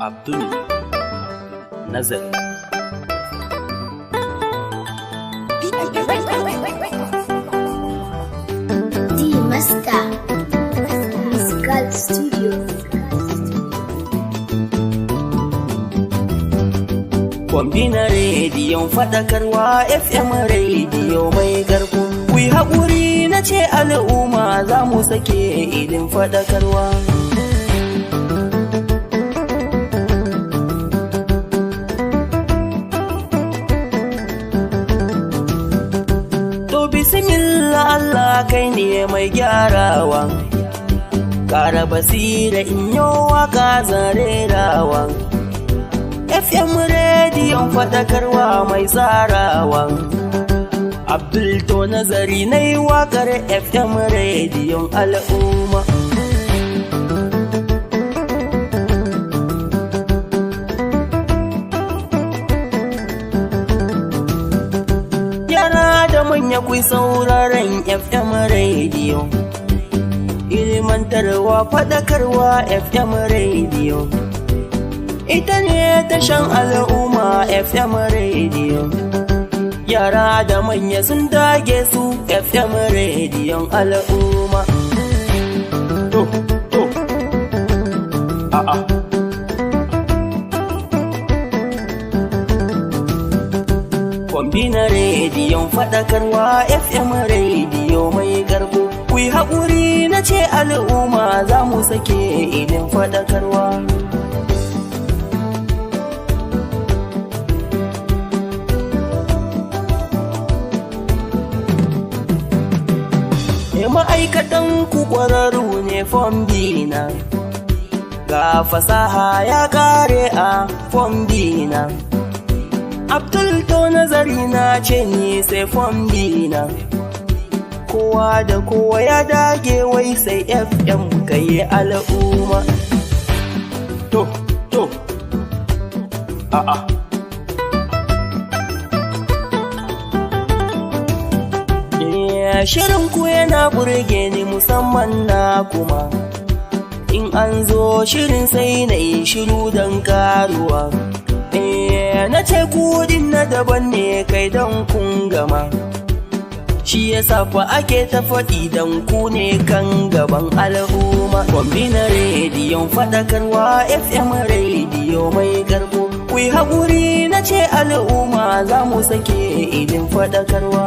Abdul Nazari. D-Master Musical Studio. Kwambina rediyon faɗakarwa FM rediyo mai garko. Kuyi haƙuri na ce al'umma za mu sake idin faɗakarwa. To bismillah Allah kai ne mai gyarawa. Ƙara basira in yi waƙa zarerawa. FM rediyon faɗakarwa mai tsarawa. Abdul to nazari na yi waƙar FM rediyon al'umma. Yara da manya kuyi sauraren FM rediyo. Ilimantarwa faɗakarwa FM rediyo. Ita ne tashan al'umma FM rediyo. Yara da manya sun dage su FM rediyon al'umma. A'a. Kwambina rediyon faɗakarwa FM rediyo mai garko. Kuyi haƙuri na ce al'umma za mu sake idin faɗakarwa. Ma'aikatan ku ƙwararru ne fombina, ga fasaha ya ƙare a fombina. Abdul to nazari na ce ni sai fombina. Kowa da kowa ya dage wai sai FM kai al'umma. A'a. Shirin ku yana burge ni musamman na kuma. In an zo shirin sai na yi shiru don karuwa. Na ce kudin na daban ne kai don kun gama. Shi yasa fa ake ta faɗi don ku ne kan gaban al'umma. Kwambina rediyon faɗakarwa FM rediyo mai garko. Kuyi haƙuri na ce al'umma za mu sake idin faɗakarwa.